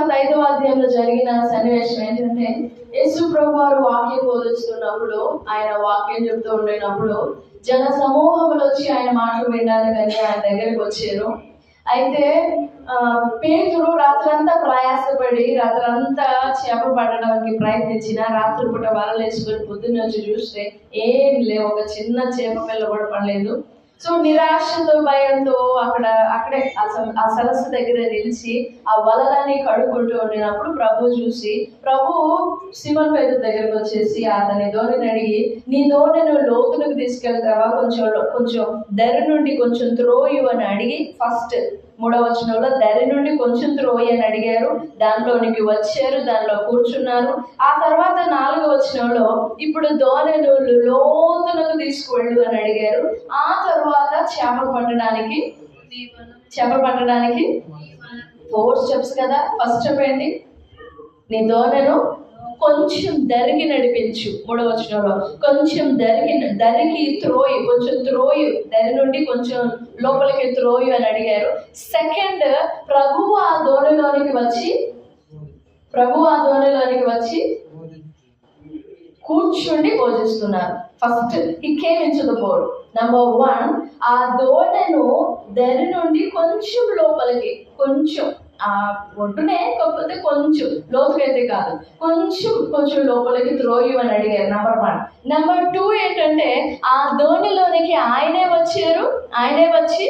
సువార్త 5వ అధ్యాయంలో జరిగిన సన్నివేశం ఏంటంటే, యేసు ప్రభు వారు వాక్యం బోధిస్తున్నప్పుడు, ఆయన వాక్యం చెప్తూ ఉండినప్పుడు జన సమూహములు వచ్చి ఆయన మాటలు విన్నారు, కానీ ఆయన దగ్గరికి వచ్చారు. అయితే పేతురు రాత్రంతా ప్రయాసపడి రాత్రంతా చేపలు పట్టడానికి ప్రయత్నించిన, రాత్రి పూట వలలు వేసుకొని పొద్దున్న వచ్చి చూస్తే ఏం లేవు, ఒక చిన్న చేప పిల్ల కూడా పడలేదు. సో నిరాశతో భయంతో అక్కడే ఆ సరస్సు దగ్గర నిలిచి ఆ వలలని కడుక్కుంటూ ఉండినప్పుడు ప్రభు చూసి, ప్రభు సిమోన్ పేతురు దగ్గరకు వచ్చేసి అతని ధోనిని అడిగి, నీ ధోనిను లోతులకు తీసుకెళ్తావా, కొంచెం దరి నుండి కొంచెం త్రోయు అని అడిగి, ఫస్ట్ 3వ వచనంలో దరి నుండి కొంచెం త్రోయి అని అడిగారు, దాంట్లోనికి వచ్చారు, దానిలో కూర్చున్నారు. ఆ తర్వాత 4వ వచనంలో ఇప్పుడు ధోనిను లోతులకు తీసుకువెళ్ళు అని అడిగారు. ఆ తర్వాత చేపలు పట్టడానికి 4 స్టెప్స్ కదా. ఫస్ట్ స్టెప్ ఏంటి? నీ ధోనిను కొంచెం దరికి నడిపించు. 3వ వచనంలో కొంచెం దరికి త్రోయి, కొంచెం త్రోయు, దరి నుండి కొంచెం లోపలికి త్రోయు అని అడిగారు. సెకండ్, ప్రభు ఆ ధోనిలోనికి వచ్చి కూర్చుండి భోజిస్తున్నారు. First he came into the boat. Number 1, ఆ ధోనిను దరి నుండి కొంచెం లోపలికి, కొంచెం ఆ ఒడ్డునే, కాకపోతే కొంచెం లోతుకైతే కాదు, కొంచెం లోపలికి త్రోయు అని అడిగారు. నెంబర్ 1. నెంబర్ 2 ఏంటంటే, ఆ ధోనిలోనికి ఆయనే వచ్చి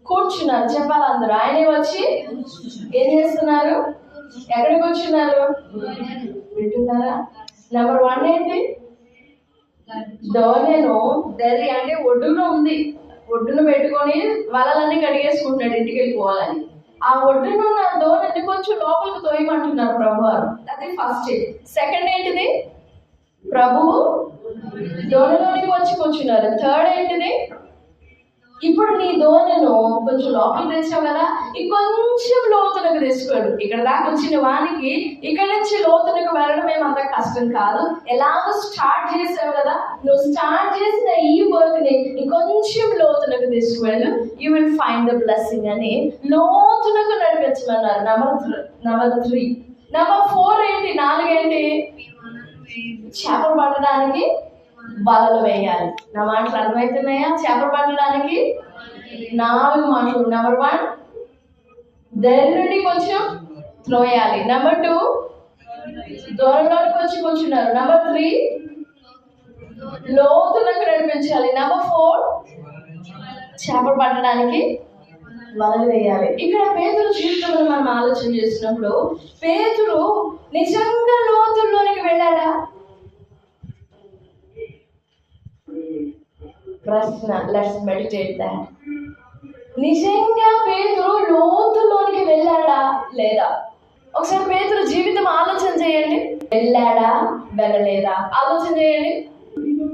కూర్చున్నారు. చెప్పాలి అందరూ, ఆయనే వచ్చి ఏం చేస్తున్నారు? ఎక్కడికి కూర్చున్నారు? వింటున్నారా? నెంబర్ 1 ఏంటి? ధోనిను దరి అంటే ఒడ్డున ఉంది, ఒడ్డున పెట్టుకొని వలలన్నీ కడిగేసుకుంటున్నాడు ఇంటికి వెళ్ళిపోవాలని. ఆ ఒడ్డునున్న ధోనిని కొంచెం లోపలికి తోయమంటున్నారు ప్రభువారు. అది ఫస్ట్. సెకండ్ ఏంటిది? ప్రభువు ధోనిలోనికి వచ్చి కూర్చున్నారు. థర్డ్ ఏంటిది? ఇప్పుడు నీ ధోనిను కొంచెం లోపలికి తెచ్చావు కదా, ఇంకొంచెం లోతునకు తెచ్చుకోడు. ఇక్కడ దాకా వచ్చిన వానికి ఇక్కడ నుంచి లోతునకు వెళ్ళడం ఏమంత కష్టం కాదు. ఎలాగో స్టార్ట్ చేసావు కదా, నువ్వు స్టార్ట్ చేసిన ఈ వర్క్ ని ఇంకొంచెం లోతునకు తీసుకువెళ్ళు, you will find the blessing అని లోతునకు నడిపించమన్నారు. నెంబర్ 3. నెంబర్ 4 ఏంటి? 4 ఏంటి? చేపలు పట్టడానికి వలలు వేయాలి. నా మాటలు అర్థమవుతున్నాయా? చేపలు పట్టడానికి 4 మాటలు. నెంబర్ 1, దరి నుండి కొంచెం త్రోయాలి. నెంబర్ 2, దూరంలోకి వచ్చి కూర్చున్నారు. నెంబర్ 3, లోతులకు నడిపించాలి. నెంబర్ 4, చేపలు పట్టడానికి వలలు వేయాలి. ఇక్కడ పేతురు జీవితంలో మనం ఆలోచన చేసినప్పుడు, పేతురు నిజంగా లోతుల్లోనికి వెళ్ళాడా? ప్రశ్న. Let's meditate that. నిజంగా పేతురు లోతుల్లోనికి వెళ్ళాడా లేదా? ఒకసారి పేతురు జీవితం ఆలోచన చేయండి. వెళ్ళాడా వెళ్ళలేదా ఆలోచన చేయండి.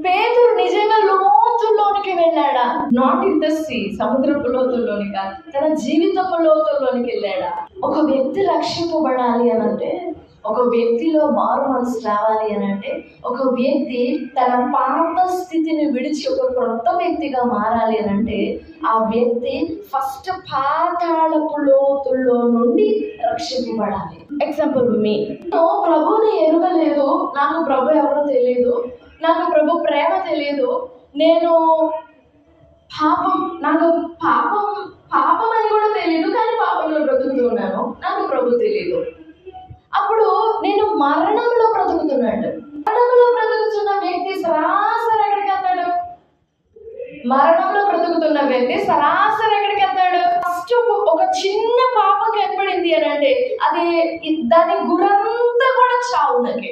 పేతురు నిజంగా లోతుల్లోనికి వెళ్ళాడా? నాట్ ఇన్ ద సీ, సముద్రపు లోతుల్లోని కాదు, తన జీవితపు లోతుల్లోనికి వెళ్ళాడా? ఒక వ్యక్తి రక్షింపబడాలి అని అంటే, ఒక వ్యక్తిలో మారు మనసు రావాలి అని అంటే, ఒక వ్యక్తి తన పాత స్థితిని విడిచి ఒక క్రొత్త వ్యక్తిగా మారాలి అని అంటే, ఆ వ్యక్తి ఫస్ట్ పాతాళపు లోతుల్లో నుండి రక్షింపబడాలి. ఎగ్జాంపుల్ మీ, ప్రభుని ఎరుగలేదు, నాకు ప్రభు ఎవరో తెలియదు, నాకు ప్రభు ప్రేమ తెలియదు, నేను నాకు పాపం అని కూడా తెలియదు, కానీ పాపంలో బ్రతుకుతున్నాను, నాకు ప్రభు తెలియదు. అప్పుడు నేను మరణంలో బ్రతుకుతున్న వ్యక్తి సరాసరి ఎక్కడికి వెళ్తాడు? మరణంలో బ్రతుకుతున్న వ్యక్తి సరాసరి ఎక్కడికి వెళ్తాడు? ఫస్ట్ ఒక చిన్న పాపం ఏర్పడింది అని అంటే, అది దాని గురంతా కూడా చావునకే.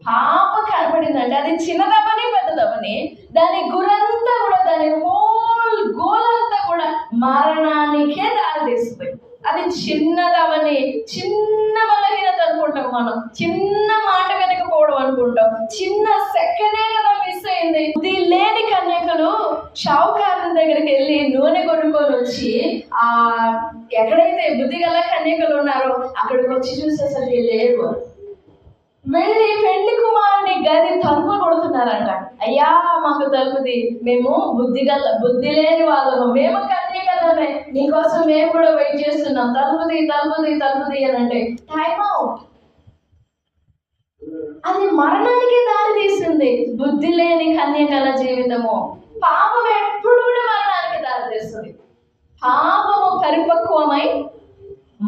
పాప కనపడిందంటే అది చిన్నదవని పెద్దదవని, దాని గురంతా కూడా, దాని హోల్ గోలంతా కూడా మరణానికే దారితీస్తుంది. అది చిన్నదవని, చిన్న బలహీనత అనుకుంటాం మనం, చిన్న మాట వినకపోవడం అనుకుంటాం, చిన్న సెకండే కదా మిస్ అయింది. బుద్ధి లేని కన్యకలు షావుకారుల దగ్గరికి వెళ్ళి నూనె కొనుక్కొని వచ్చి, ఆ ఎక్కడైతే బుద్ధి గల కన్యకలు ఉన్నారో అక్కడికి వచ్చి చూసేసరికి లేరు. వెళ్ళి పెళ్లి కుమారుని గది తలుపు కొడుతున్నారంట. అయ్యా మాకు తలుపుది, మేము బుద్ధి లేని వాళ్ళము, మేము కన్యకల వెళ్ళిపోవడమే. నీకోసం మేము కూడా వెయిట్ చేస్తున్నాం, తలుపు తీ అని అంటే టైం అవుట్. అది మరణానికి దారి తీస్తుంది. బుద్ధి లేని కన్యకల జీవితము. పాపం ఎప్పుడు కూడా మరణానికి దారి తీస్తుంది. పాపము పరిపక్వమై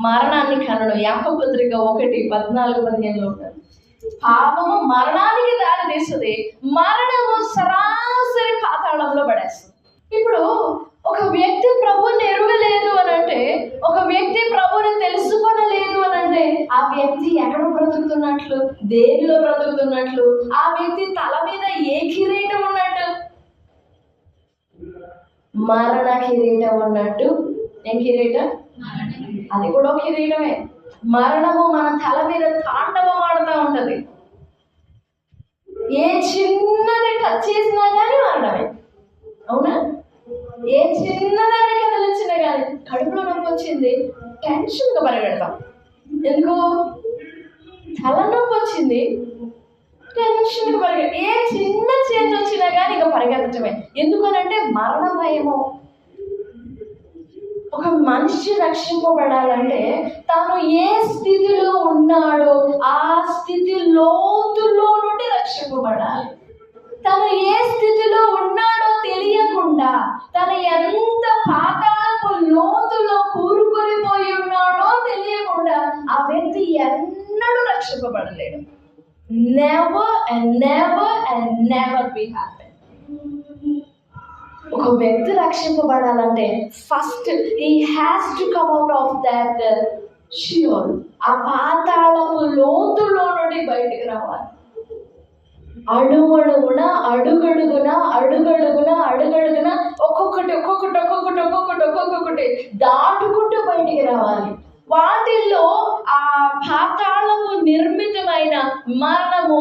మరణాన్ని కనడం. యాకోబు పత్రిక 1:14-15 ఉంటుంది. పాపము మరణానికి దారి తీస్తుంది. మరణము సరాసరి పాతాళంలో పడేస్తుంది. ఇప్పుడు ఒక వ్యక్తి ప్రభుని ఎరుగలేదు అని అంటే, ఒక వ్యక్తి ప్రభుని తెలుసుకోనలేదు అని అంటే, ఆ వ్యక్తి ఎక్కడ బ్రతుకుతున్నట్లు, దేనిలో బ్రతుకుతున్నట్లు, ఆ వ్యక్తి తల మీద ఏ కిరీటం ఉన్నట్టు? మరణ కిరీటం ఉన్నట్టు. ఏం కిరీటం? అది కూడా ఒక కిరీటమే. మరణము మన తల మీద తాండవం ఆడుతూ ఉంటది. ఏ చిన్నది టచ్ చేసినా కానీ మరణమే. అవునా? ఏ చిన్నదాన్ని కదిలించినా కానీ, కడుపులో నొప్పి వచ్చింది, టెన్షన్గా పరిగెడతాం. ఎందుకు? తలనొప్పి వచ్చింది, టెన్షన్గా పరిగెడ. ఏ చిన్న చేంజ్ వచ్చినా కానీ ఇక పరిగెత్తటమే. ఎందుకనంటే మరణ భయము. ఒక మనిషి రక్షింపబడాలంటే తాను ఏ స్థితిలో ఉన్నాడో ఆ స్థితి లోతులో నుండి రక్షింపబడాలి. తను ఏ స్థితిలో ఉన్నాడో తెలియకుండా, తను ఎంత పాతాళపు లోతులో కూరుకొని పోయి ఉన్నాడో తెలియకుండా ఆ వ్యక్తి ఎన్నడూ రక్షింపబడలేడు. Never be happy. ఒక వ్యక్తి రక్షింపబడాలంటే first he has to come out of that Sheol. ఆ పాతాళపు లోతులో నుండి బయటికి రావాలి. అడుగడుగున ఒక్కొక్కటి దాటుకుంటూ బయటికి రావాలి. వాటిల్లో ఆ పాతాళము నిర్మితమైన మరణము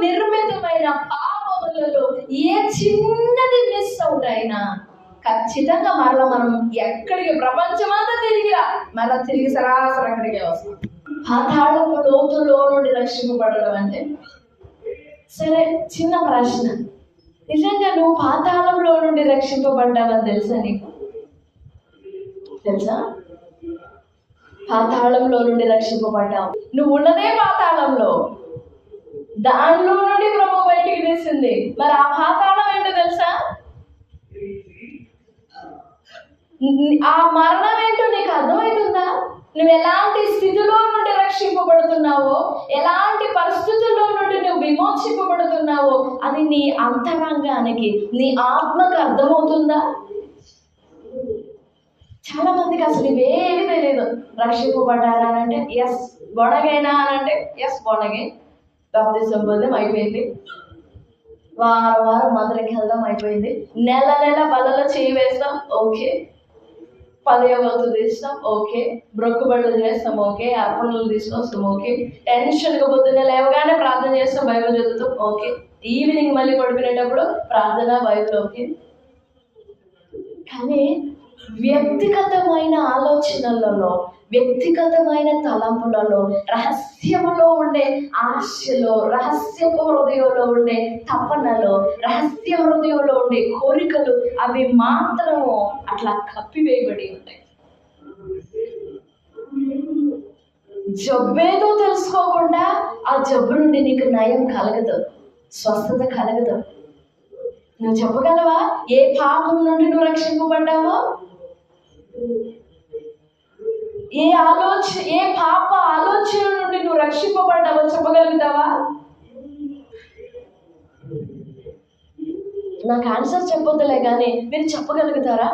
నిర్మితమైన పాపములలో ఏ చిన్నది మిస్ అవుట్ అయినా ఖచ్చితంగా మరల మనం ఎక్కడికి, ప్రపంచమంతా తిరిగి సరాసరి అక్కడికే వస్తాం. పాతాళపు లోతులో నుండి రక్షింపబడడం అంటే, సరే చిన్న ప్రశ్న, నిజంగా నువ్వు పాతాళంలో నుండి రక్షింపబడ్డావని తెలుసా? నీకు తెలుసా? పాతాళంలో నుండి రక్షింపబడ్డావు. నువ్వు ఉన్నదే పాతాళంలో, దానిలో నుండి ప్రభు బయటికి తీసింది. మరి ఆ పాతాళం ఏంటో తెలుసా? ఆ మరణం ఏంటో నీకు అర్థమవుతుందా? నువ్వు ఎలాంటి స్థితిలో నుండి రక్షింపబడుతున్నావో, ఎలాంటి పరిస్థితుల్లో నుండి నువ్వు విమోచింపబడుతున్నావో అది నీ అంతరంగానికి, నీ ఆత్మకు అర్థమవుతుందా? చాలా మందికి అసలు ఇవేమీ తెలియదు. రక్షింపబడ్డారా అని అంటే ఎస్, బొడగైనా అని అంటే ఎస్ బొడగే, బాప్తిజం పొందాం అయిపోయింది, వారం మందిరికి వెళ్దాం అయిపోయింది, నెల బలలో చేయి వేస్తాం ఓకే, 10వ వంతు తీస్తాం ఓకే, బ్రొక్కుబడులు చేస్తాం ఓకే, అర్పణలు తీసుకొస్తాం ఓకే, టెన్షన్గా పొద్దున్నే లేవగానే ప్రార్థన చేస్తాం, బైబిల్ చదువుతాం ఓకే, ఈవినింగ్ మళ్ళీ పడుకునేటప్పుడు ప్రార్థన, బైబిల్ ఓకే. కానీ వ్యక్తిగతమైన ఆలోచనలలో, వ్యక్తిగతమైన తలంపులలో, రహస్యములో ఉండే ఆశలో, రహస్యపు హృదయంలో ఉండే తపనలో, రహస్య హృదయంలో ఉండే కోరికలు అవి మాత్రము అట్లా కప్పివేయబడి ఉంటాయి. జబ్బేదో తెలుసుకోకుండా ఆ జబ్బు నుండి నీకు నయం కలగదు, స్వస్థత కలగదు. నువ్వు చెప్పగలవా ఏ పాపం నుండి నువ్వు రక్షింపబడ్డావో? ఏ పాప ఆలోచన నుండి నువ్వు రక్షింపబడ్డావో చెప్పగలుగుతావా? నాకు ఆన్సర్ చెప్పొద్దులే కానీ మీరు చెప్పగలుగుతారా?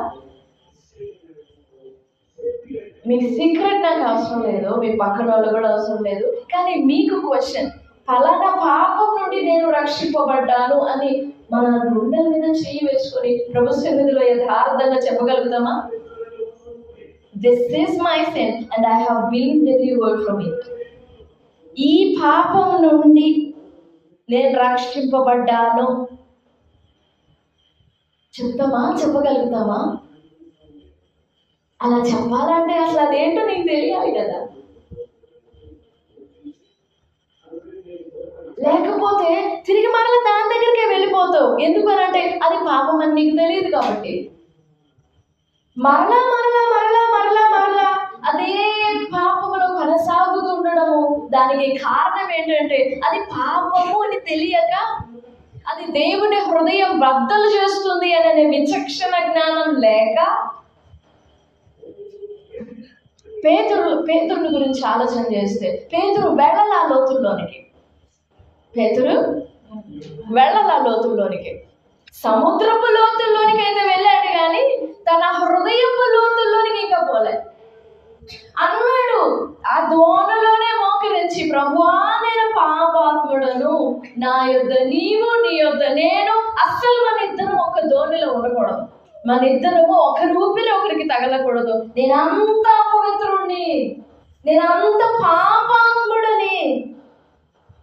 మీకు సీక్రెట్ నాకు అవసరం లేదు, మీ పక్కన వాళ్ళు కూడా అవసరం లేదు, కానీ మీకు క్వశ్చన్, ఫలానా పాపం నుండి నేను రక్షింపబడ్డాను అని మన గుండెల మీద చేయి వేసుకొని ప్రభు సన్నిధిలో యథార్థంగా చెప్పగలుగుతామా? This is my sin and I have been delivered from it. ఈ పాపం నుండి నేను రక్షింపబడ్డాను చెప్తామా? చెప్పగలుగుతామా? అలా చెప్పాలంటే అసలు అదేంటో నీకు తెలియాలి కదా. లేకపోతే తిరిగి మరలా దాని దగ్గరికే వెళ్ళిపోతావు. ఎందుకనంటే అది పాపం అని నీకు తెలియదు కాబట్టి. మరలా మరలా మరలా మరలా మరలా అదే పాపములో కొనసాగుతుండడము. దానికి కారణం ఏంటంటే అది పాపము అని తెలియక, అది దేవుని హృదయం బద్దలు చేస్తుంది అనే విచక్షణ జ్ఞానం లేక, పేతురుని గురించి ఆలోచన చేస్తే పేతురు వెళ్ళలా లోతుల్లోనికి. సముద్రపు లోతుల్లోనికి అయితే వెళ్ళాడు కానీ తన హృదయపు లోతుల్లోనికి ఇంకా పోలే. అన్నాడు ఆ దోణలోనే మోకరించి, ప్రభువా నేను పాపాత్ముడను, నా యొద్ద నీవు, నీ యొద్ద నేను. అస్సలు మన ఇద్దరం ఒక దోణిలో ఉండకూడదు, మన ఇద్దరము ఒక రూపిలో ఒకరికి తగలకూడదు. నేనంత అపవిత్రుణ్ణి, నేనంత పాపాత్ముడని.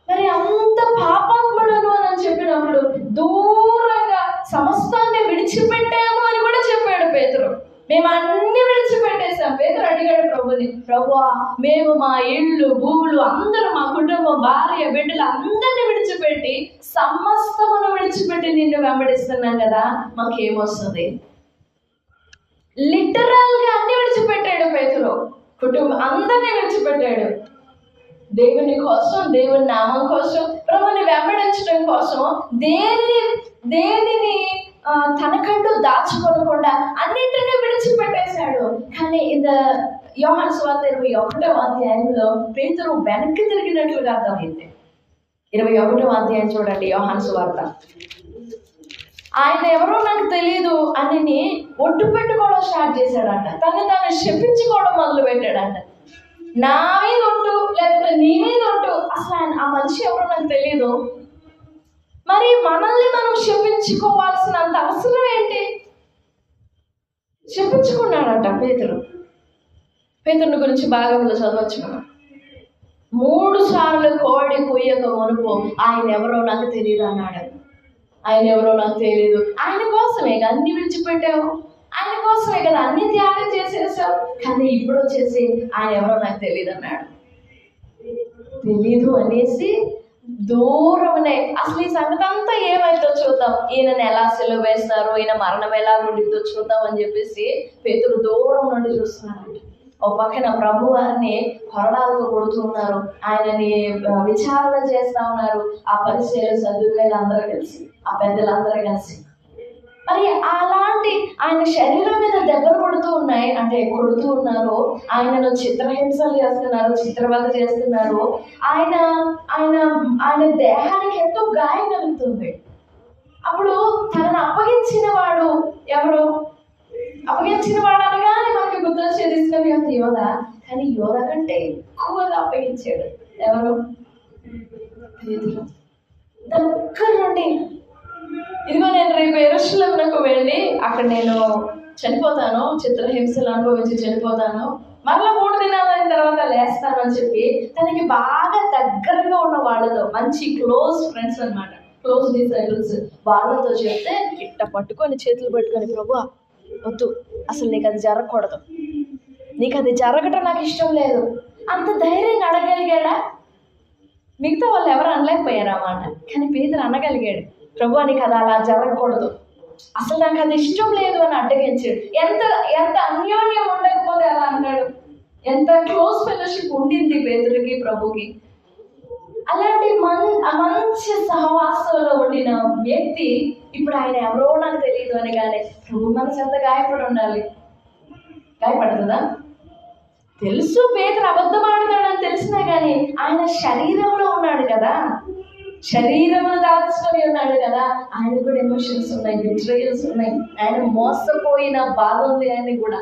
మరి అంత పాపాత్ముడను అని చెప్పినప్పుడు దూరంగా సమస్తాన్ని విడిచిపెట్టాము అని కూడా చెప్పాడు పేతురు. మేము అన్ని విడిచిపెట్టేశాం. పేతురు అడిగాడు ప్రభుని, ప్రభువా మేము మా ఇళ్ళు భూములు అందరూ, మా కుటుంబం, భార్య, బిడ్డలు అందరినీ విడిచిపెట్టి, సమస్తమును విడిచిపెట్టి నిన్ను వెంబడిస్తున్నాం కదా, మాకేమొస్తుంది? లిటరల్ గా అన్ని విడిచిపెట్టాడు పేతురు. కుటుంబం అందరినీ విడిచిపెట్టాడు. దేవుని కోసం, దేవుని నామం కోసం, ప్రభుని వెంబడించడం కోసం దేనిని తనకంటూ దాచుకోకుండా అన్నింటినీ విడిచిపెట్టేశాడు. కానీ యోహాను సువార్త 21వ అధ్యాయంలో పేతురు వెనక్కి తిరిగినట్లుగా అర్థమైంది. 21వ అధ్యాయం చూడండి, యోహాను సువార్త. ఆయన ఎవరో నాకు తెలియదు అని ఒట్టు పెట్టుకోవడం స్టార్ట్ చేశాడంట. తను శపించుకోవడం మొదలు పెట్టాడంట. నా మీద ఒట్టు, లేకపోతే నీ మీద ఒట్టు. అసలు ఆ మనిషి ఎవరో నాకు తెలియదు. మరి మనల్ని మనం శపించుకోవాల్సినంత అవసరం ఏంటి? శపించుకున్నాడంట పేతురుని గురించి భాగంలో చదవచ్చు మనం. 3 సార్లు కోడి కొయ్యక మునుపు ఆయన ఎవరో నాకు తెలియదు అన్నాడు. ఆయన ఎవరో నాకు తెలియదు. ఆయన కోసమే కదా అన్ని విడిచిపెట్టావు, ఆయన కోసమే కదా అన్ని త్యాగం చేసేసావు. కానీ ఇప్పుడు వచ్చేసి ఆయన ఎవరో నాకు తెలియదు అన్నాడు. తెలీదు అనేసి దూరమనే. అసలు ఈ సంగతి అంతా ఏమైతే చూద్దాం, ఈయనని ఎలా సెలవు వేస్తారు, ఈయన మరణం ఎలా ఉండిద్దో చూద్దాం అని చెప్పేసి పేతురు దూరం నుండి చూస్తున్నాడు. ఒక పక్కన ప్రభు వారిని కొరడాలతో కొడుతూ ఉన్నారు, ఆయనని విచారణ చేస్తా ఉన్నారు. ఆ పరిచయాలు, సదువుకాయలు అందరూ కలిసి, ఆ పెద్దలందరూ కలిసి. మరి అలాంటి ఆయన శరీరం మీద దెబ్బలు కొడుతూ ఉన్నాయి, అంటే కొడుతూ ఉన్నారు. ఆయనను చిత్రహింసలు చేస్తున్నారు, చిత్రవద చేస్తున్నారు. ఆయన ఆయన ఆయన దేహానికి ఎంతో గాయం కలుగుతుంది. అప్పుడు తనను అప్పగించిన వాడు ఎవరు? అప్పగించిన వాడు అనగానే మనకి గుర్తొచ్చేది ఇస్కరియోతు యోధ. కానీ యోధ కంటే ఎక్కువగా అప్పగించాడు ఎవరు? దగ్గర నుండి, ఇదిగో నేను రేపు యెరూషలేమునకు వెళ్ళి అక్కడ నేను చనిపోతాను, చిత్రహింసలు అనుభవించి చనిపోతాను, మరలా 3 దినాల తర్వాత లేస్తాను అని చెప్పి తనకి బాగా దగ్గరగా ఉన్న వాళ్ళతో, మంచి క్లోజ్ ఫ్రెండ్స్ అనమాట, క్లోజ్ డిసైపుల్స్, వాళ్ళతో చెప్తే ఇట్ట పట్టుకొని చేతులు పట్టుకొని, ప్రభువా వద్దు, అసలు నీకు అది జరగకూడదు, నీకు అది జరగటం నాకు ఇష్టం లేదు. అంత ధైర్యంగా అడగలిగాడా? మిగతా వాళ్ళు ఎవరు అనలేకపోయారు అన్నమాట. కానీ పేతురు అనగలిగాడు, ప్రభువా నీకు అది అలా జరగకూడదు, అసలు నాకు అది ఇష్టం లేదు అని అడ్డగించాడు. ఎంత అన్యోన్యం ఉండకపోతే అలా అన్నాడు. ఎంత క్లోజ్ ఫెలోషిప్ ఉండింది పేతురికి, ప్రభుకి. అలాంటి మంచి సహవాసంలో ఉండిన వ్యక్తి ఇప్పుడు ఆయన ఎవరో నాకు తెలియదు అని. కానీ ప్రభు మనసు ఎంత గాయపడి ఉండాలి? గాయపడుతుందా? తెలుసు పేతురు అబద్ధం ఆడతాడని తెలిసినా కానీ ఆయన శరీరంలో ఉన్నాడు కదా, శరీరమును దాచుకొని ఉన్నాడు కదా. ఆయన కూడా ఎమోషన్స్ ఉన్నాయి, బిట్రేయల్స్ ఉన్నాయి, ఆయన మోసపోయిన బాధ ఉంది ఆయన కూడా.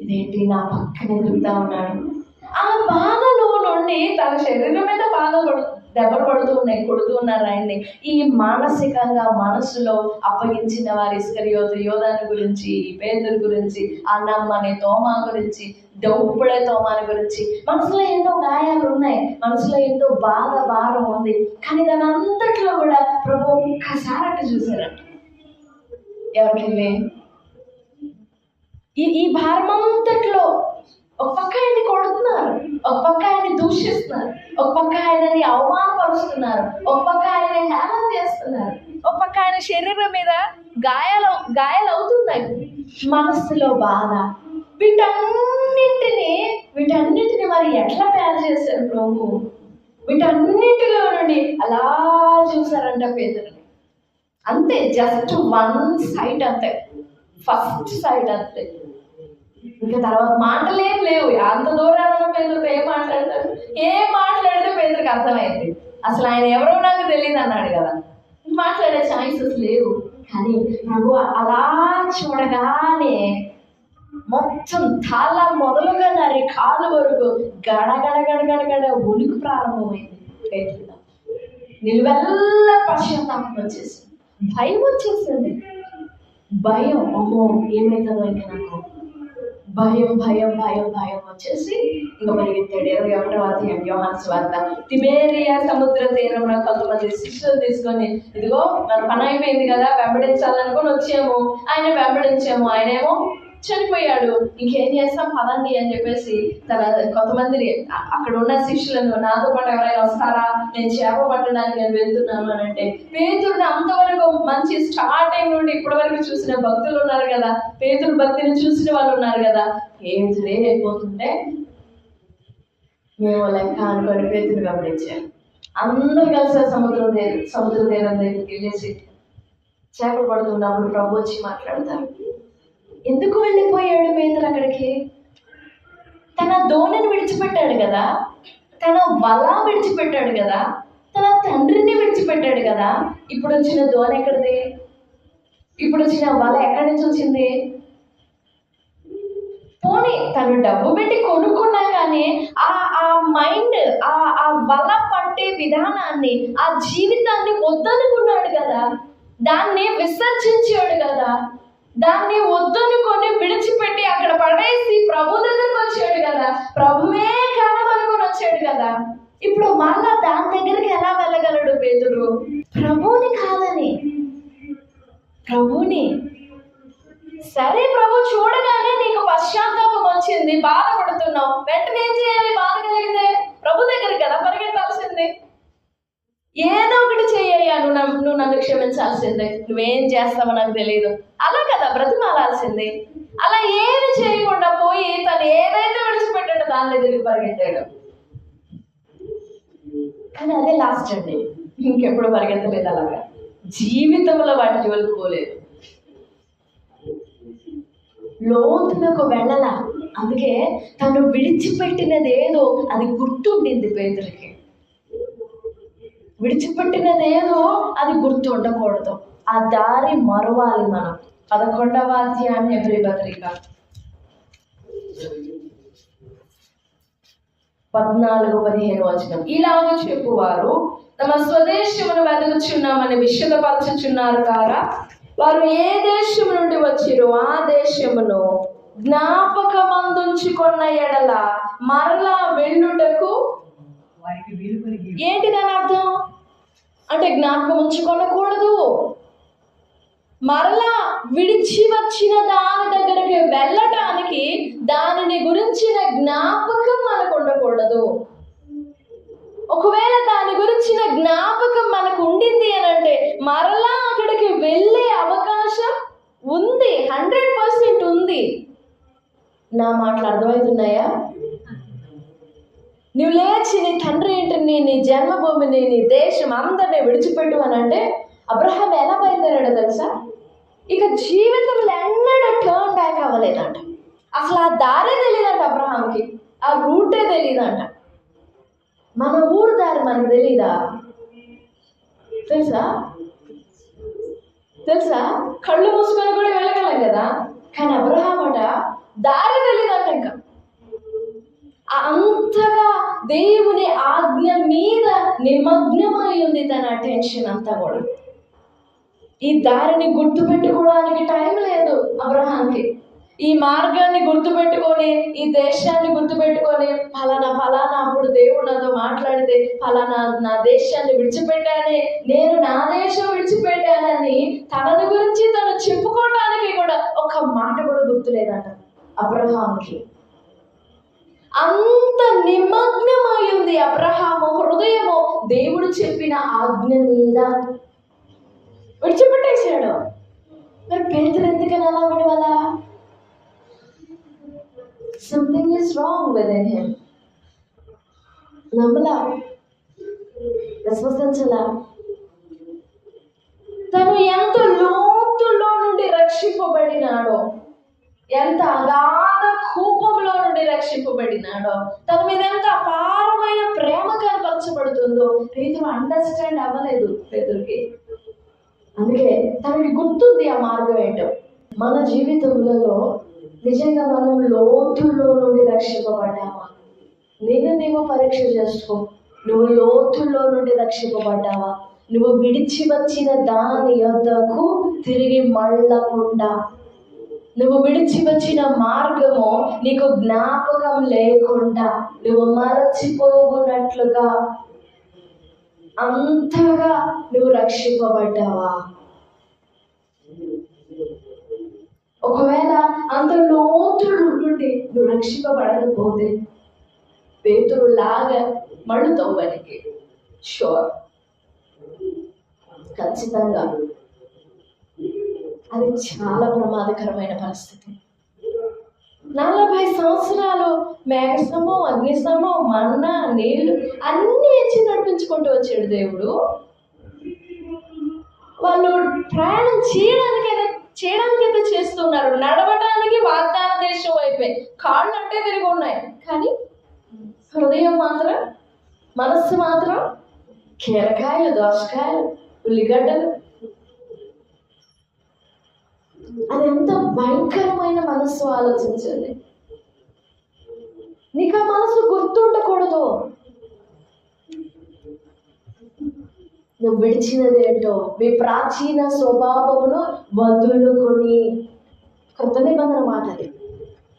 ఇదేంటి నా పక్కన ఎదుగుతా ఉన్నాడు, ఆ బాధలో నుండి తన శరీరం మీద దెబ్బలు పడుతూ ఉన్నాయి, కొడుతూ ఉన్నారు ఆయన్ని. ఈ మానసికంగా మనసులో అప్పగించిన వారి ఇస్కరియోతు యోధాని గురించి, పేతురు గురించి, ఆ నమ్మని తోమా గురించి, దొప్పుడే తోమాని గురించి మనసులో ఎన్నో గాయాలు ఉన్నాయి, మనసులో ఎంతో భారం ఉంది. కానీ దాని అంతట్లో కూడా ప్రభు ఒక్కసారి అట్టు చూశారంట. ఎవరికెళ్ళి ఈ భారం అంతట్లో ఒక పక్క ఆయన్ని కొడుతున్నారు, ఒక పక్క ఆయన్ని దూషిస్తున్నారు, ఒక పక్క ఆయనని అవమానపరుస్తున్నారు, ఒక పక్క ఆయన్ని హేళన చేస్తున్నారు, ఒక పక్క ఆయన ఆయన శరీరం మీద గాయాలవుతున్నాయి, మనస్సులో బాధ. వీటన్నిటిని మరి ఎట్లా తయారు చేశారు ప్రభు? వీటన్నిటిలో నుండి అలా చూసారంట పేతురుని. అంతే, జస్ట్ వన్ సైట్, అంతే, ఫస్ట్ సైట్ అంతే. ఇంకా తర్వాత మాటలేం లేవు. అంత దూరంలో పేదరితో ఏం మాట్లాడతాడు? ఏం మాట్లాడితే పేదరికి అర్థమైంది. అసలు ఆయన ఎవరో నాకు తెలియదు అన్నాడు కదా, మాట్లాడే ఛాయిసెస్ లేవు. కానీ ప్రభు అలా చూడగానే మొత్తం తల మొదలుగా నరి కాలు వరకు గడగడ ఉనికి ప్రారంభమైంది పేదరిలో. నిలువెల్ల పశ్చాత్తాపం వచ్చేసింది, భయం వచ్చేసింది. భయం, అమ్మో ఏమైతుందో ఇంకా నాకు, భయం వచ్చేసి ఇంకా పరిగెత్తాడు. 21వ అధ్యాయం యోహాను సువార్త. తిబేరియా సముద్ర తీరంలో కొంతమంది శిష్యులు తీసుకొని, ఇదిగో మన పని అయిపోయింది కదా, వెంబడించాలనుకొని వచ్చాము. ఆయన వెంబడించాము, ఆయనేమో చనిపోయాడు. ఇంకేం చేస్తాం పదండి అని చెప్పేసి తన కొంతమందిని, అక్కడ ఉన్న శిష్యులను, నాతో పాటు ఎవరైనా వస్తారా, నేను చేప పట్టడానికి నేను వెళ్తున్నాను అని అంటే, పేతురుని అంతవరకు మంచి స్టార్టింగ్ నుండి ఇప్పటి వరకు చూసిన భక్తులు ఉన్నారు కదా, పేతురు భక్తిని చూసిన వాళ్ళు ఉన్నారు కదా, పేతురు అయిపోతుంటే మేము లెక్క అనుకొని పేతురు గమనించారు. అందరూ కలిసి సముద్ర తీరం దగ్గరికి వెళ్ళేసి చేపలు పడుతున్నప్పుడు ప్రభు వచ్చి మాట్లాడతారు. ఎందుకు వెళ్ళిపోయాడు పేతురు అక్కడికి? తన దోణిని విడిచిపెట్టాడు కదా, తన వల విడిచిపెట్టాడు కదా, తన తండ్రిని విడిచిపెట్టాడు కదా. ఇప్పుడు వచ్చిన దోణి ఎక్కడిది? ఇప్పుడు వచ్చిన వల ఎక్కడి నుంచి వచ్చింది? పోనీ తను డబ్బు పెట్టి కొనుక్కున్నా కానీ ఆ మైండ్, ఆ వల పట్టే విధానాన్ని, ఆ జీవితాన్ని వద్దనుకున్నాడు కదా, దాన్ని విసర్జించాడు కదా, దాన్ని వద్దనుకొని విడిచిపెట్టి అక్కడ పడేసి ప్రభు దగ్గరకు వచ్చాడు కదా, ప్రభువే కావాలనుకొని వచ్చాడు కదా. ఇప్పుడు మళ్ళా దాని దగ్గరికి ఎలా వెళ్ళగలడు పేతురు? ప్రభువుని కాదని, ప్రభువుని. సరే ప్రభు చూడగానే నీకు పశ్చాత్తాపం వచ్చింది, బాధపడుతున్నావు, వెంటనే ఏం చేయాలి? బాధ కలిగితే ప్రభు దగ్గరికి కదా పరిగెత్తాల్సింది. ఏదో ఒకటి చెయ్యయ్యా, నువ్వు నన్ను క్షమించాల్సిందే, నువ్వేం చేస్తావో నాకు తెలియదు, అలా కదా బ్రతిమాలాల్సింది. అలా ఏమి చేయకుండా పోయి తను ఏదైతే విడిచిపెట్టాడో దాని దగ్గరికి పరిగెత్తాడు. కానీ అదే లాస్ట్ అండి, ఇంకెప్పుడు పరిగెత్తలేదు అలాగా, జీవితంలో వాటి జోలికి పోలేదు, లోతులకు వెళ్ళాల. అందుకే తను విడిచిపెట్టినది ఏదో అది గుర్తుండింది పేతురికి. విడిచిపెట్టినదేదో అది గుర్తు ఉండకూడదు, ఆ దారి మరవాలి మనం. 11వ అధ్యాయం హెబ్రీ పత్రిక 14-15 వచనం. ఇలాగ చెప్పువారు తమ స్వదేశమును వెతుకుచున్నామని విషదపరచుచున్నారు కారా, వారు ఏ దేశం నుండి వచ్చిరో ఆ దేశమును జ్ఞాపకమందుంచుకున్న ఎడల మరలా వెళ్ళుటకు. ఏంటి దాని అర్థం? అంటే జ్ఞాపకం ఉంచుకోనకూడదు, మరలా విడిచి వచ్చిన దాని దగ్గరికి వెళ్ళటానికి దానిని గురించిన జ్ఞాపకం మనకు ఉండకూడదు. ఒకవేళ దాని గురించిన జ్ఞాపకం మనకు ఉండింది అని అంటే మరలా అక్కడికి వెళ్ళే అవకాశం ఉంది, 100% ఉంది. నా మాటలు అర్థమవుతున్నాయా? నువ్వు లేచి నీ తండ్రి ఇంటిని, నీ జన్మభూమిని, నీ దేశం అందరినీ విడిచిపెట్టు అని అంటే అబ్రహాం ఎలా బయలుదేరాడో తెలుసా? ఇక జీవితంలో ఎన్నడూ టర్న్ బ్యాక్ అవ్వలేదంట. అసలు ఆ దారే తెలియదంట అబ్రహాంకి, ఆ రూటే తెలియదంట. మన ఊరు దారి మనకు తెలీదా? తెలుసా? కళ్ళు మూసుకొని కూడా వెళ్ళగలం కదా, కానీ అబ్రహాం అట దారి తెలియదంట. ఇంకా అంతగా దేవుని ఆజ్ఞ మీద నిమగ్నమై ఉంది తన అటెన్షన్ అంతా కూడా. ఈ దారిని గుర్తు పెట్టుకోవడానికి టైం లేదు అబ్రహాంకి. ఈ మార్గాన్ని గుర్తుపెట్టుకొని, ఈ దేశాన్ని గుర్తుపెట్టుకొని, ఫలానా అప్పుడు దేవుడు నాతో మాట్లాడితే ఫలానా నా దేశాన్ని విడిచిపెట్టానే, నేను నా దేశం విడిచిపెట్టానని తనని గురించి తను చెప్పుకోవడానికి కూడా ఒక మాట కూడా గుర్తులేదట అబ్రహాంకి. అంత నిమగ్నమై ఉంది అబ్రహాము హృదయము దేవుడు చెప్పిన ఆజ్ఞ మీద. విడిచిపెట్టేశాడు. మరి పేతురు ఎందుకని అలా విడవాలా? Something is wrong with him. నమ్మలా, విశ్వసించలా. తను ఎంత లోతులో నుండి రక్షింపబడినాడో, ఎంత అగాధ కూపంలో నుండి రక్షింపబడినాడో, తన మీద ఎంత అపారమైన ప్రేమ కనపరచబడుతుందో పేతురు అండర్స్టాండ్ అవ్వలేదు పేతురుకి. అందుకే తనకి గుర్తుంది ఆ మార్గం ఏంటో. మన జీవితంలో నిజంగా మనం లోతుల్లో నుండి రక్షింపబడ్డామా? నీవు పరీక్ష చేసుకో. నువ్వు లోతుల్లో నుండి రక్షింపబడ్డావా? నువ్వు విడిచి వచ్చిన దాని యొద్దకు తిరిగి మళ్ళకుండా, నువ్వు విడిచి వచ్చిన మార్గము నీకు జ్ఞాపకం లేకుండా నువ్వు మరచిపోవునట్లుగా అంతగా నువ్వు రక్షింపబడ్డావా? ఒకవేళ అంత లోతుల నుండి నువ్వు రక్షింపబడకపోతే పేతురు లాగా మళ్ళుతావు వెనక్కి. షూర్, ఖచ్చితంగా అది చాలా ప్రమాదకరమైన పరిస్థితి. 40 సంవత్సరాలు మేఘస్తంభం, అగ్నిస్తంభం, మన్నా, నీళ్లు అన్నీ ఇచ్చి నడిపించుకుంటూ వచ్చాడు దేవుడు. వాళ్ళు ప్రయాణం చేయడానికైతే చేస్తున్నారు, నడవడానికి వాగ్దాన దేశం వైపే కాళ్ళు అంటే తిరిగి ఉన్నాయి. కానీ హృదయం మాత్రం, మనస్సు మాత్రం కీరకాయలు, దోసకాయలు, ఉల్లిగడ్డలు. అది ఎంత భయంకరమైన మనస్సు ఆలోచించండి. నీకు ఆ మనసు గుర్తుండకూడదు. నువ్వు విడిచినది ఏంటో, మీ ప్రాచీన స్వభావమును వదులుకొని, కొత్త నిబంధన మాట అది.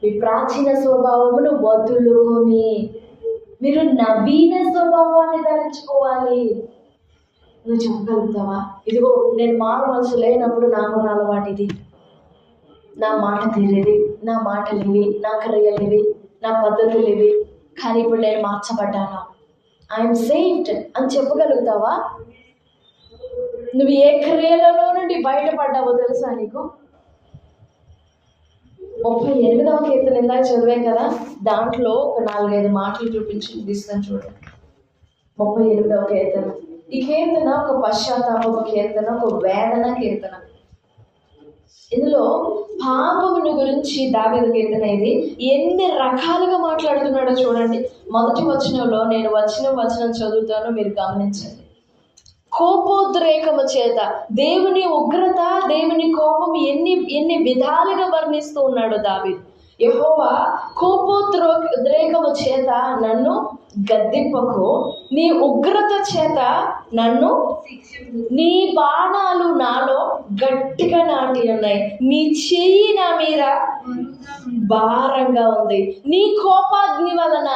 మీ ప్రాచీన స్వభావమును వదులుకొని మీరు నవీన స్వభావాన్ని ధరించుకోవాలి. నువ్వు చెప్పగలుగుతావా? ఇదిగో నేను మారు మనసు లేనప్పుడు నాకున్న అలవాటు ఇది, నా మాట తీరేది, నా మాటలు ఇవి, నా క్రియలు ఇవి, నా పద్ధతులు ఇవి, కానీ ఇప్పుడు నేను మార్చబడ్డాను, ఐఎమ్ సేవ్డ్ అని చెప్పగలుగుతావా? నువ్వు ఏ క్రియలలో నుండి బయటపడ్డావో తెలుసా నీకు? 38వ కీర్తన ఇందాక చదివాం కదా, దాంట్లో ఒక 4-5 మాటలు చూపిస్తాను చూడండి. 38వ కీర్తన. ఈ కీర్తన ఒక పశ్చాత్తాప కీర్తన, ఒక వేదన కీర్తన. ఇందులో పాపముని గురించి దావీదు కీర్తన ఇది. ఎన్ని రకాలుగా మాట్లాడుతున్నాడో చూడండి. మొదటి వచనంలో, నేను వచనం చదువుతాను, మీరు గమనించండి. కోపోద్రేకము చేత దేవుని ఉగ్రత, దేవుని కోపం ఎన్ని విధాలుగా వర్ణిస్తూ ఉన్నాడు దావీదు. యెహోవా కోపోద్రేకము చేత నన్ను గద్దింపకు, నీ ఉగ్రత చేత నన్ను, నీ బాణాలు నాలో గట్టిగా నాటి ఉన్నాయి, నీ చెయ్యి నా మీద భారంగా ఉంది, నీ కోపాగ్ని వలన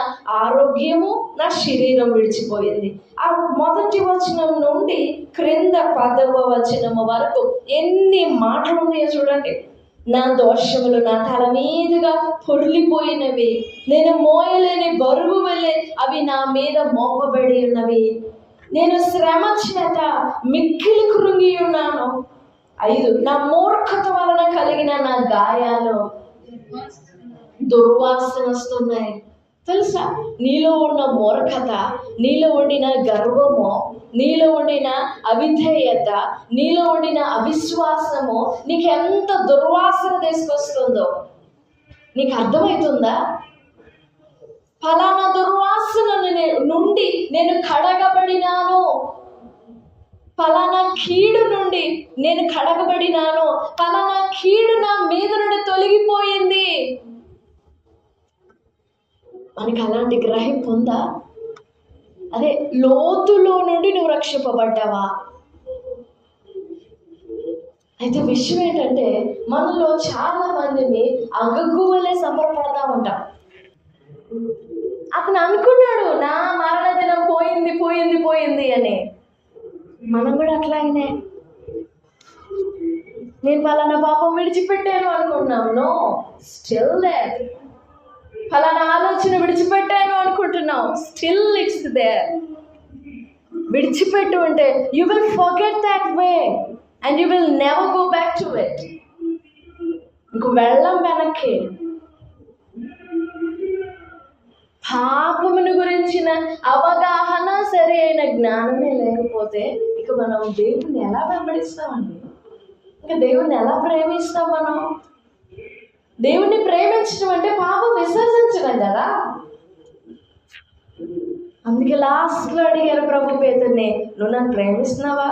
ఆరోగ్యము నా శరీరం విడిచిపోయింది. ఆ మొదటి వచనం నుండి క్రింద 10వ వచనము వరకు ఎన్ని మాటలు ఉన్నాయో చూడండి. నా దోషములు నా తల మీదుగా పొర్లిపోయినవి, నేను మోయలేని బరువు వెళ్ళే అవి నా మీద మోపబడి ఉన్నవి, నేను శ్రమ చేత మిక్కిలి కృంగి ఉన్నాను. 5, నా మూర్ఖత వలన కలిగిన నా గాయాలు దుర్వాసన వస్తున్నాయి. తెలుసా, నీలో ఉన్న మూర్ఖత, నీలో ఉండిన గర్వము, నీలో ఉండిన అవిధేయత, నీలో ఉండిన అవిశ్వాసము నీకు ఎంత దుర్వాసన తీసుకొస్తుందో నీకు అర్థమవుతుందా? ఫలానా దుర్వాసన నుండి నేను కడగబడినాను, ఫలానా కీడు నుండి నేను కడగబడినాను, ఫలానా కీడు నా మీద నుండి తొలగిపోయింది. మనకి అలాంటి గ్రహింపు ఉందా? అదే లోతులో నుండి నువ్వు రక్షింపబడ్డావా? అయితే విషయం ఏంటంటే, మనలో చాలా మందిని అగగువలే సంబరపడతా ఉంటాం. అతను అనుకున్నాడు నా మరణ దినం పోయింది పోయింది పోయింది అని. మనం కూడా అట్లాగనే, నేను ఫలానా పాపం విడిచిపెట్టాను అనుకుంటున్నాం. No, still there. ఫలానా ఆలోచన విడిచిపెట్టాను అనుకుంటున్నావు, స్టిల్ ఇట్స్ దేర్. విడిచిపెట్టు అంటే you will forget that way. And you will never go back to it. ఇంక వెళ్ళం వెనక్కి. పాపమును గురించిన అవగాహన, సరి అయిన జ్ఞానమే లేకపోతే ఇక మనం దేవుణ్ణి ఎలా వెంబడిస్తామండి? ఇంకా దేవుణ్ణి ఎలా ప్రేమిస్తాం? మనం దేవుణ్ణి ప్రేమించడం అంటే పాపం విసర్జించడం కదా. అందుకే లాస్ట్లో అడిగారు ప్రభు పేతుర్ని, నువ్వు నన్ను ప్రేమిస్తున్నావా?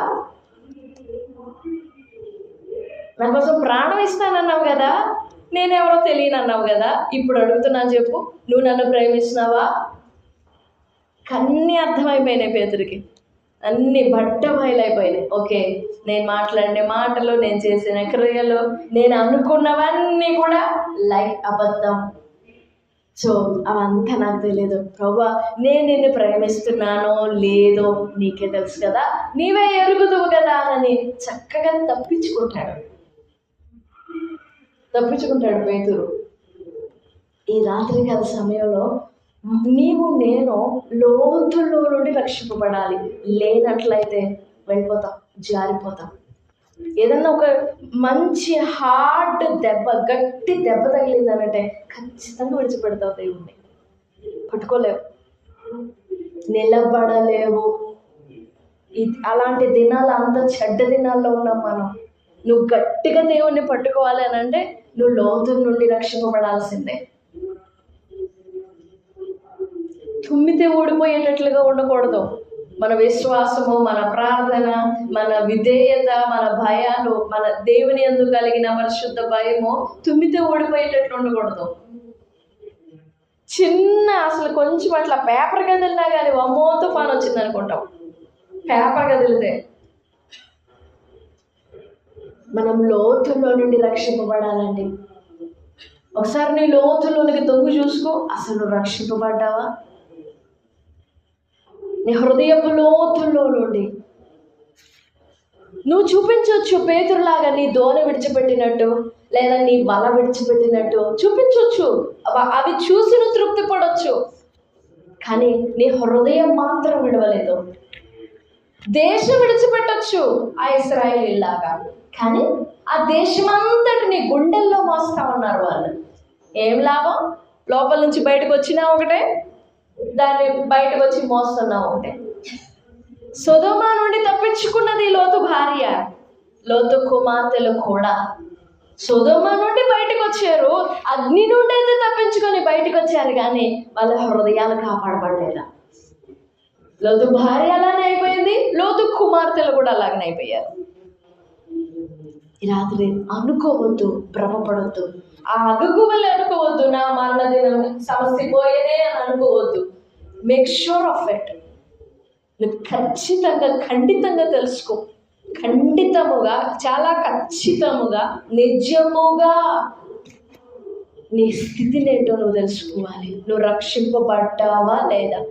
నా కోసం ప్రాణం ఇస్తానన్నావు కదా, నేనెవరో తెలియనన్నావు కదా, ఇప్పుడు అడుగుతున్నాను చెప్పు, నువ్వు నన్ను ప్రేమిస్తున్నావా? అన్నీ అర్థమైపోయినాయి పేతురికి, అన్నీ బట్టబయలైపోయినాయి. ఓకే, నేను మాట్లాడిన మాటలు, నేను చేసిన క్రియలు, నేను అనుకున్నవన్నీ కూడా అబద్ధం. సో అవంతా నాకు తెలియదు ప్రభువా, నేను నిన్ను ప్రేమిస్తున్నానో లేదో నీకే తెలుసు కదా, నీవే ఎరుగుదువు కదా అని చక్కగా తప్పించుకుంటాడు పేతురు. ఈ రాత్రికాల సమయంలో నీవు నేను లోతుల్లో నుండి రక్షింపబడాలి. లేనట్లయితే వెళ్ళిపోతాం, జారిపోతాం. ఏదన్నా ఒక మంచి హార్డ్ దెబ్బ, గట్టి దెబ్బ తగిలిందనంటే ఖచ్చితంగా విడిచిపెడతావు దేవుణ్ణి. పట్టుకోలేవు, నిలబడలేవు. అలాంటి దినాలు, అంత చెడ్డ దినాల్లో ఉన్నాం మనం. నువ్వు గట్టిగా దేవుణ్ణి పట్టుకోవాలి అని అంటే నువ్వు లోతుల నుండి రక్షింపబడాల్సిందే. తుమ్మితే ఊడిపోయేటట్లుగా ఉండకూడదు. మన విశ్వాసము, మన ప్రార్థన, మన విధేయత, మన భయాలు, మన దేవుని యందు కలిగిన పరిశుద్ధ భయము తుమ్మితే ఊడిపోయేటట్లు ఉండకూడదు. చిన్న అసలు కొంచెం అట్లా పేపర్ కదిలినా కానీ అమ్మో తుఫాన్ వచ్చింది అనుకుంటాం. పేపర్ కదిలితే మనం లోతుల్లో నుండి రక్షింపబడాలండి. ఒకసారి నీ లోతుల్లోనికి తొంగి చూసుకో, అసలు రక్షింపబడ్డావా? నీ హృదయపు లోతుల్లో నుండి నువ్వు చూపించవచ్చు. పేతురులాగా నీ దోణి విడిచిపెట్టినట్టు, లేదా నీ బల విడిచిపెట్టినట్టు చూపించవచ్చు. అవి చూసి నువ్వు తృప్తి పడవచ్చు. కానీ నీ హృదయం మాత్రం విడవలేదు. దేశం విడిచిపెట్టచ్చు ఆ ఇశ్రాయేలీలాగా, కానీ ఆ దేశమంతటిని గుండెల్లో మోస్తా ఉన్నారు వాళ్ళు. ఏం లాభం? లోపల నుంచి బయటకు వచ్చినా ఒకటే, దాన్ని బయటకు వచ్చి మోస్తున్నా ఒకటే. సొదొమ నుండి తప్పించుకున్నది లోతు భార్య, లోతు కుమార్తెలు కూడా. సొదొమ నుండి బయటకు వచ్చారు, అగ్ని నుండి అయితే తప్పించుకొని బయటకు వచ్చారు, కానీ వాళ్ళ హృదయాలు కాపాడబడలేదా? లోతు భార్య అలానే అయిపోయింది, లోతు కుమార్తెలు కూడా అలాగనే అయిపోయారు. ఈ రాత్రి అనుకోవద్దు, భ్రమపడవద్దు, ఆ అగుగువలే అనుకోవద్దు, నా మరణ దినం సమస్య పోయేదే అని అనుకోవద్దు. Make sure of it. నువ్వు ఖచ్చితంగా, ఖండితంగా తెలుసుకో. ఖండితముగా, చాలా ఖచ్చితముగా, నిజముగా నీ స్థితిని ఏంటో నువ్వు తెలుసుకోవాలి. నువ్వు రక్షింపబడ్డావా లేదా?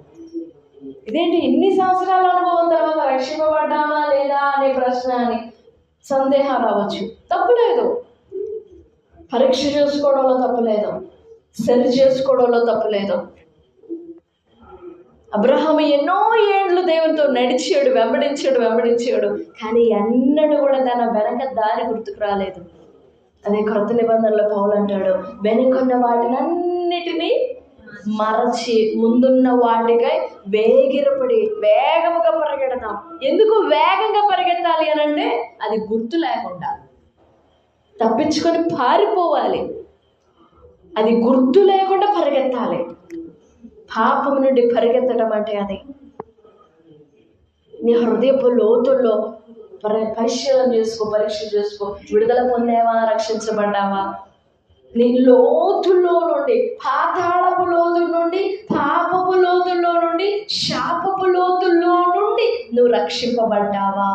ఇదేంటి ఇన్ని సంవత్సరాల అనుభవం తర్వాత రక్షింపబడ్డావా లేదా అనే ప్రశ్న అని సందేహం రావచ్చు. తప్పులేదు, పరీక్ష చేసుకోవడంలో తప్పులేదు, సరి చేసుకోవడంలో తప్పులేదు. అబ్రహాము ఎన్నో ఏండ్లు దేవునితో నడిచాడు, వెంబడించాడు, కానీ ఎన్నడూ కూడా తన వెనక దారి గుర్తుకు రాలేదు. అదే కొత్త నిబంధనలో పౌలు అంటాడు, వెనుకున్న వాటినన్నిటినీ మరచి ముందున్న వాటికై వేగిరపడి వేగముగా పరిగెడతాం. ఎందుకు వేగంగా పరిగెత్తాలి అని అంటే అది గుర్తు లేకుండా తప్పించుకొని పారిపోవాలి. అది గుర్తు లేకుండా పరిగెత్తాలి. పాపం నుండి పరిగెత్తడం అంటే అది. నీ హృదయపు లోతుల్లో పరిశీలన చేసుకో, పరీక్ష చేసుకో. విడుదల పొందావా? రక్షించబడ్డావా? నీ లోతుల్లో నుండి, పాతాళపు లోతు నుండి, పాపపు లోతుల్లో నుండి, శాపపు లోతుల్లో నుండి నువ్వు రక్షింపబడ్డావా?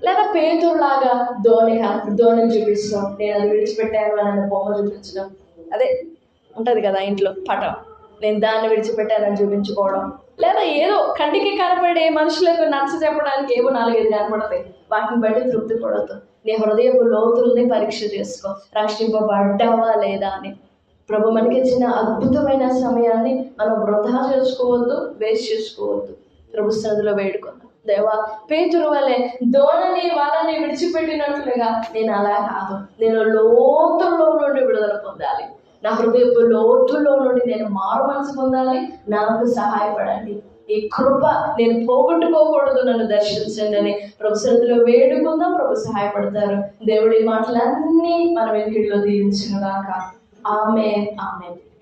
లేదా పేతురులాగా దోణిని చూపిస్తాం, నేను అది విడిచిపెట్టాను అని బొమ్మ చూపించడం, అదే ఉంటుంది కదా ఇంట్లో పటం, నేను దాన్ని విడిచిపెట్టానని చూపించుకోవడం. లేదా ఏదో కంటికి కనపడే మనుషులకు నచ్చ చెప్పడానికి ఏవో 4-5 కనపడతాయి, వాటిని బట్టి తృప్తి పడద్దు. నీ హృదయపు లోతుల్ని పరీక్ష చేసుకో, రక్షింపబడ్డావా లేదా అని. ప్రభు మనకి ఇచ్చిన అద్భుతమైన సమయాన్ని మనం వృధా చేసుకోవద్దు, వేస్ట్ చేసుకోవద్దు. ప్రభు సన్నిధిలో వేడుకుందాం. దేవా, పేతురు వలె దోణని వాళ్ళని విడిచిపెట్టినట్లుగా నేను అలా కాదు, నేను లోతుల్లో నుండి విడుదల పొందాలి, నా హృదయపు లోతుల్లో నుండి నేను మారు మనసు పొందాలి, నాకు సహాయపడండి, ఈ కృప నేను పోగొట్టుకోకూడదు, నన్ను దర్శించండి అని ప్రభు సన్నిధిలో వేడుకుందాం. ప్రభు సహాయపడతారు. దేవుడి మాటలన్నీ మనం వెనుకల్లో దీవించుగాక. ఆమేన్, ఆమేన్.